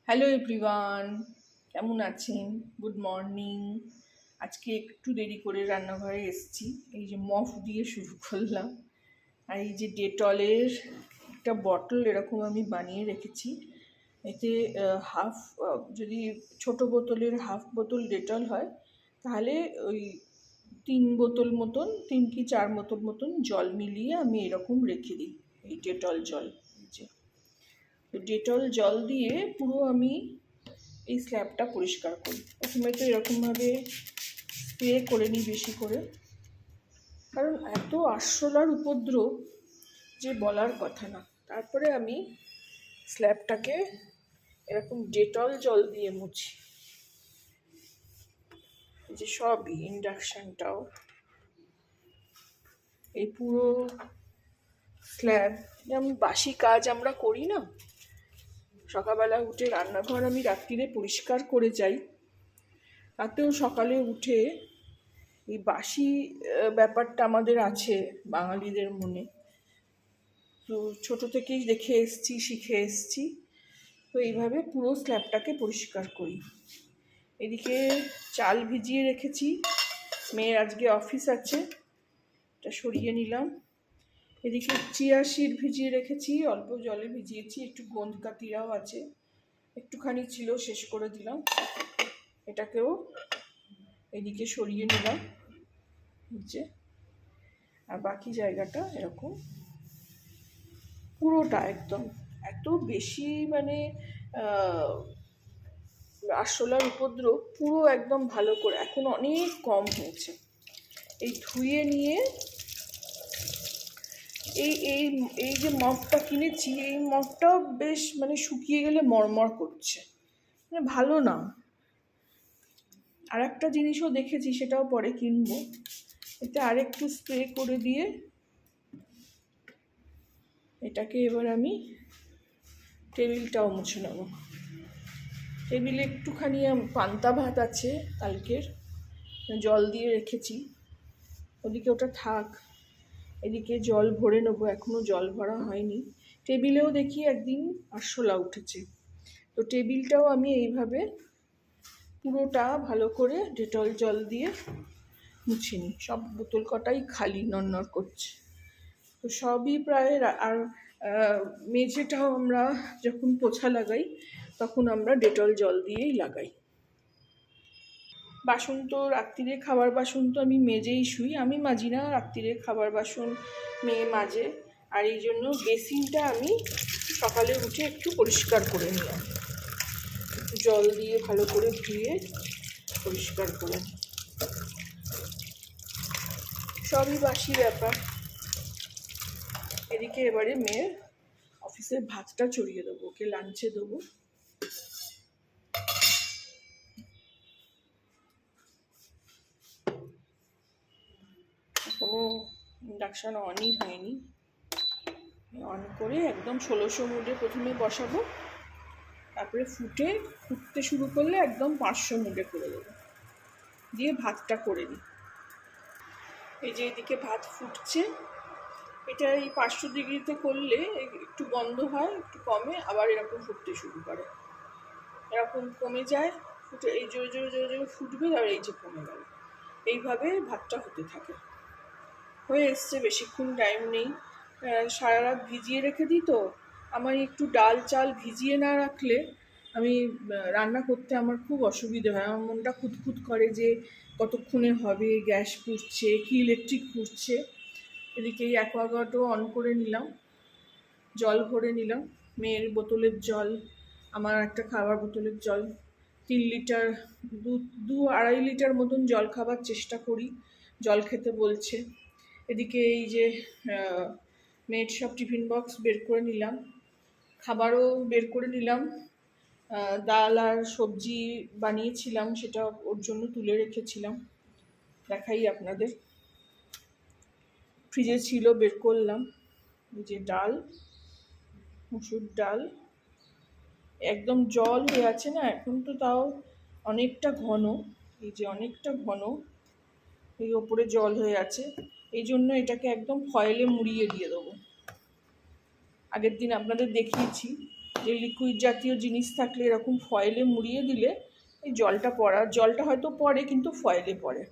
Hello everyone, কেমন আছেন? Good morning. আজকে একটু দেরি করে রান্নাঘরে এসেছি। এই যে মফ দিয়ে শুরু করলাম। আর এই যে ডেটলের একটা বটল এরকম আমি বানিয়ে রেখেছি। এতে হাফ, যদি ছোট বোতলের হাফ বোতল ডেটল হয় তাহলে ওই 3 বোতল মতন, 3 কি 4 বোতল মতন জল মিলিয়ে আমি এরকম রেখে দিই। এই ডেটল জল, যে ডেটল জল দিয়ে পুরো আমি এই স্ল্যাবটা পরিষ্কার করি। প্রথমে তো এরকমভাবে স্প্রে করে নিই বেশি করে, কারণ এত আরশোলার উপদ্রব যে বলার কথা না। তারপরে আমি স্ল্যাবটাকে এরকম ডেটল জল দিয়ে মুছি। যে সবই, ইন্ডাকশানটাও, এই পুরো স্ল্যাব। যেমন বাসি কাজ আমরা করি না, সকালবেলা উঠে রান্নাঘর আমি রাত্রিরে পরিষ্কার করে যাই, তাতেও সকালে উঠে এই বাসি ব্যাপারটা আমাদের আছে বাঙালিদের মনে। তো ছোটো থেকেই দেখে এসছি, শিখে এসছি। তো এইভাবে পুরো স্ল্যাবটাকে পরিষ্কার করি। এদিকে চাল ভিজিয়ে রেখেছি, মেয়ের আজকে অফিস আছে, এটা সরিয়ে নিলাম। এদিকে চিয়া সিড ভিজিয়ে রেখেছি, অল্প জলে ভিজিয়েছি, একটু গোঁদ কাতিরাও আছে, একটুখানি ছিল, শেষ করে দিলাম। এটাকেও এদিকে সরিয়ে নিলাম নিচে। আর বাকি জায়গাটা এরকম পুরোটা একদম, এত বেশি মানে আরশোলার উপদ্রব পুরো একদম ভালো করে এখন অনেক কম হয়েছে। এই ধুয়ে নিয়ে এই এই এই যে মপটা কিনেছি, এই মপটাও বেশ মানে শুকিয়ে গেলে মরমর করছে, মানে ভালো না। আর একটা জিনিসও দেখেছি, সেটাও পরে কিনবো। এতে আরেকটু স্প্রে করে দিয়ে এটাকে এবার আমি টেবিলটাও মুছে নেব। টেবিলে একটুখানি পান্তা ভাত আছে কালকের, জল দিয়ে রেখেছি, ওদিকে ওটা থাক। এদিকে জল ভরে নেবো, এখনও জল ভরা হয়নি। টেবিলেও দেখি একদিন আরশোলা উঠেছে, তো টেবিলটাও আমি এইভাবে পুরোটা ভালো করে ডেটল জল দিয়ে মুছে নিই। সব বোতল কটাই খালি, নড়নড় করছে। তো সবই প্রায়। আর মেঝেটাও আমরা যখন পোছা লাগাই তখন আমরা ডেটল জল দিয়েই লাগাই। বাসন তো রাত্রিরে খাবার বাসন তো আমি মেজেই শুই, আমি মাজি না। রাত্রিরে খাবার বাসন মেয়ে মাজে। আর এই জন্য বেসিনটা আমি সকালে উঠে একটু পরিষ্কার করে নিলাম, একটু জল দিয়ে ভালো করে ধুয়ে পরিষ্কার করে। সবই বাসি ব্যাপার। এদিকে এবারে মেয়ের অফিসের ভাতটা চড়িয়ে দেবো, ওকে লাঞ্চে দেবো। কোনো ইন্ডাকশান অনই হয়নি, অন করে একদম 1600 মুডে প্রথমে বসাবো, তারপরে ফুটতে শুরু করলে একদম 500 মুডে করে দেবো, দিয়ে ভাতটা করে দিই। এই যে এদিকে ভাত ফুটছে, এটা এই 500 ডিগ্রিতে করলে একটু বন্ধ হয়, একটু কমে, আবার এরকম ফুটতে শুরু করে, এরকম কমে যায়, ফুটে এই জোরে জোরে জোরে জোরে ফুটবে, আর এই যে কমে গেল। এইভাবে ভাতটা হতে থাকে। হয়ে এসছে, বেশিক্ষণ টাইম নেই। সারা রাত ভিজিয়ে রেখে দিই, তো আমার একটু ডাল চাল ভিজিয়ে না রাখলে আমি রান্না করতে আমার খুব অসুবিধে হয়। আমার মনটা খুঁতখুত করে যে কতক্ষণে হবে, গ্যাস পুড়ছে কি ইলেকট্রিক পুড়ছে। এদিকে এই অ্যাকোয়াগার্ডও অন করে নিলাম, জল ভরে নিলাম, মেয়ের বোতলের জল, আমার একটা খাবার বোতলের জল, 3 লিটার, 2-2.5 লিটার মতন জল খাবার চেষ্টা করি, জল খেতে বলছে। এদিকে এই যে মেয়ের সব টিফিন বক্স বের করে নিলাম, খাবারও বের করে নিলাম। ডাল আর সবজি বানিয়েছিলাম, সেটা ওর জন্য তুলে রেখেছিলাম, দেখাই আপনাদের। ফ্রিজে ছিল, বের করলাম। এই যে ডাল, মুসুর ডাল, একদম জল হয়ে আছে না এখন, তো তাও অনেকটা ঘন, এই যে অনেকটা ঘন, এই ওপরে জল হয়ে আছে। এই জন্য এটাকে একদম ফয়েলে মুড়িয়ে দিয়ে দেবো। আগের দিন আপনাদের দেখিয়েছি যে লিকুইড জাতীয় জিনিস থাকলে এরকম ফয়েলে মুড়িয়ে দিলে এই জলটা হয়তো পড়ে, কিন্তু ফয়েলে পড়ে।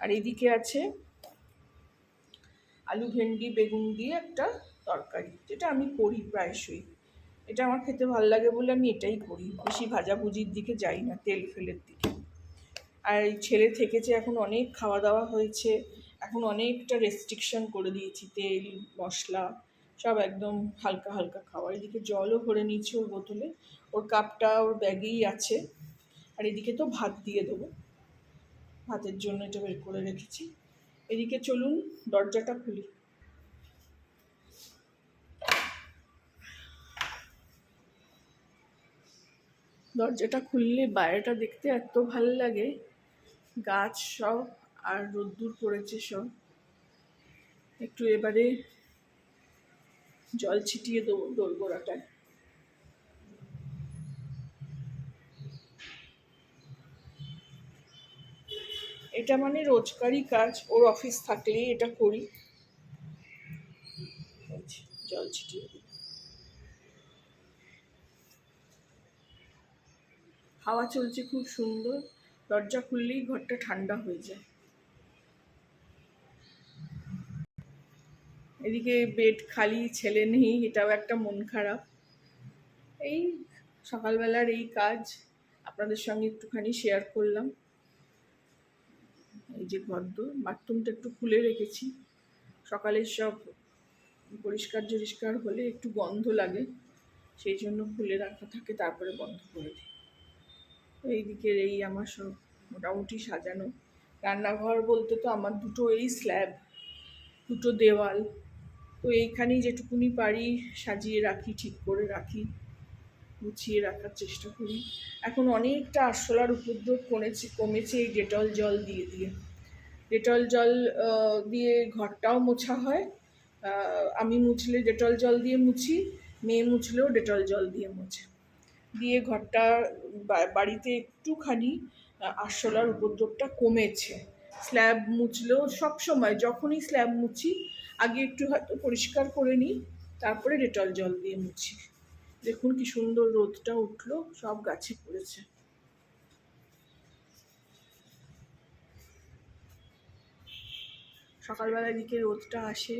আর এদিকে আছে আলু ভেন্ডি বেগুন দিয়ে একটা তরকারি, যেটা আমি করি প্রায়শই। এটা আমার খেতে ভালো লাগে বলে আমি এটাই করি, বেশি ভাজাভুজির দিকে যাই না, তেল ফেলের দিকে। আর এই ছেলে থেকেছে, এখন অনেক খাওয়া দাওয়া হয়েছে, এখন অনেকটা রেস্ট্রিকশন করে দিয়েছি, তেল মশলা সব একদম হালকা হালকা খাওয়া। এদিকে জলও ভরে নিয়েছি ওর বোতলে, ওর কাপটা ওর ব্যাগেই আছে। আর এদিকে তো ভাত দিয়ে দেবো, ভাতের জন্য এটা বের করে রেখেছি। এদিকে চলুন দরজাটা খুলি। দরজাটা খুললে বাইরেটা দেখতে এত ভালো লাগে, গাছ সব, আর রোদ্দুর পড়েছে সব। একটু এবারে জল ছিটিয়ে দেবো দোরগোড়াটায়। এটা মানে রোজকারই কাজ, ওর অফিস থাকলে এটা করি। জল ছিটিয়ে দিই। হাওয়া চলছে খুব সুন্দর, দরজা খুললেই ঘরটা ঠান্ডা হয়ে যায়। এদিকে বেড খালি, ছেলে নেই, এটাও একটা মন খারাপ। এই সকালবেলার এই কাজ আপনাদের সঙ্গে একটুখানি শেয়ার করলাম। এই যে ঘরদোর, বাথরুমটা একটু খুলে রেখেছি, সকালে সব পরিষ্কার হলে একটু গন্ধ লাগে, সেই জন্য খুলে রাখা থাকে, তারপরে বন্ধ করে দিই। এইদিকের এই আমার সব মোটামুটি সাজানো। রান্নাঘর বলতে তো আমার দুটো এই স্ল্যাব, দুটো দেওয়াল, তো এইখানেই যেটুকুনি পারি সাজিয়ে রাখি, ঠিক করে রাখি, গুছিয়ে রাখার চেষ্টা করি। এখন অনেকটা আরশোলার উপদ্রব কমেছে এই ডেটল জল দিয়ে দিয়ে। ডেটল জল দিয়ে ঘরটাও মোছা হয়, আমি মুছলে ডেটল জল দিয়ে মুছি, মেয়ে মুছলেও ডেটল জল দিয়ে মোছে, দিয়ে ঘরটা বাড়িতে একটুখানি আরশোলার উপদ্রবটা কমেছে। স্ল্যাব মুছলেও সব সময় যখনই স্ল্যাব মুছি আগে একটু হয়তো পরিষ্কার করে নিই, তারপরে ডেটল জল দিয়ে মুছি। দেখুন কি সুন্দর রোদটা উঠলো, সব গাছে পড়েছে। সকালবেলা এদিকে রোদটা আসে,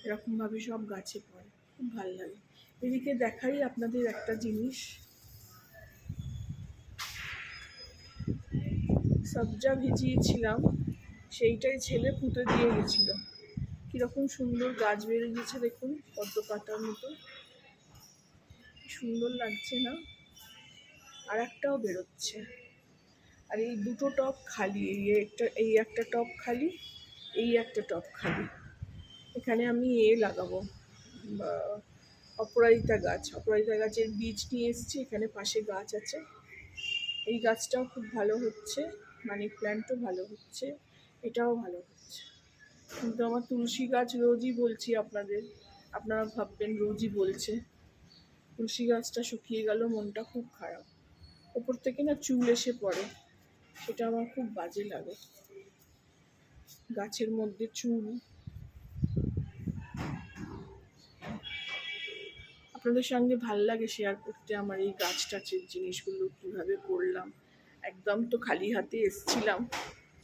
এরকমভাবে সব গাছে পড়ে, খুব ভালো লাগে। এদিকে দেখাই আপনাদের একটা জিনিস, সবজা ভিজিয়েছিলাম, সেইটাই ছেলে পুঁতে দিয়ে গেছিলো। কীরকম সুন্দর গাছ বেরিয়ে গেছে দেখুন, পদ্ম পাতার মতো, সুন্দর লাগছে না? আর একটাও বেরোচ্ছে। আর এই দুটো টব খালি, এই একটা টব খালি, এই একটা টব খালি। এখানে আমি লাগাবো অপরাজিতা গাছের বীজ নিয়ে এসেছি, এখানে পাশে গাছ আছে। এই গাছটাও খুব ভালো হচ্ছে, মানি প্ল্যান্টও ভালো হচ্ছে, এটাও ভালো হচ্ছে। কিন্তু আমার তুলসী গাছ, রোজই বলছি আপনাদের, আপনারা ভাববেন রোজই বলছে, তুলসী গাছটা শুকিয়ে গেল, মনটা খুব খারাপ। ওপর থেকে না চুল এসে পড়ে, সেটা আমার খুব বাজে লাগে, গাছের মধ্যে চুল। আপনাদের সঙ্গে ভাল লাগে শেয়ার করতে আমার এই গাছ টাছের জিনিসগুলো, কীভাবে করলাম। একদম তো খালি হাতে এসছিলাম,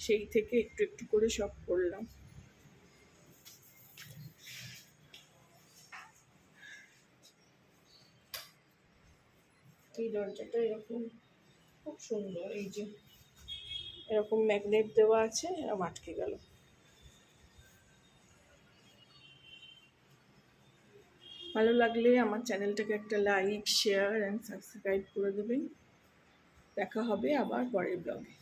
সেই থেকে একটু একটু করে সব করলাম। এই দরজাটা এরকম খুব সুন্দর, এই যে এরকম ম্যাগনেট দেওয়া আছে, এরকম আটকে গেল। ভালো লাগলে আমার চ্যানেলটাকে একটা লাইক, শেয়ার অ্যান্ড সাবস্ক্রাইব করে দেবেন। দেখা হবে আবার পরের ব্লগে।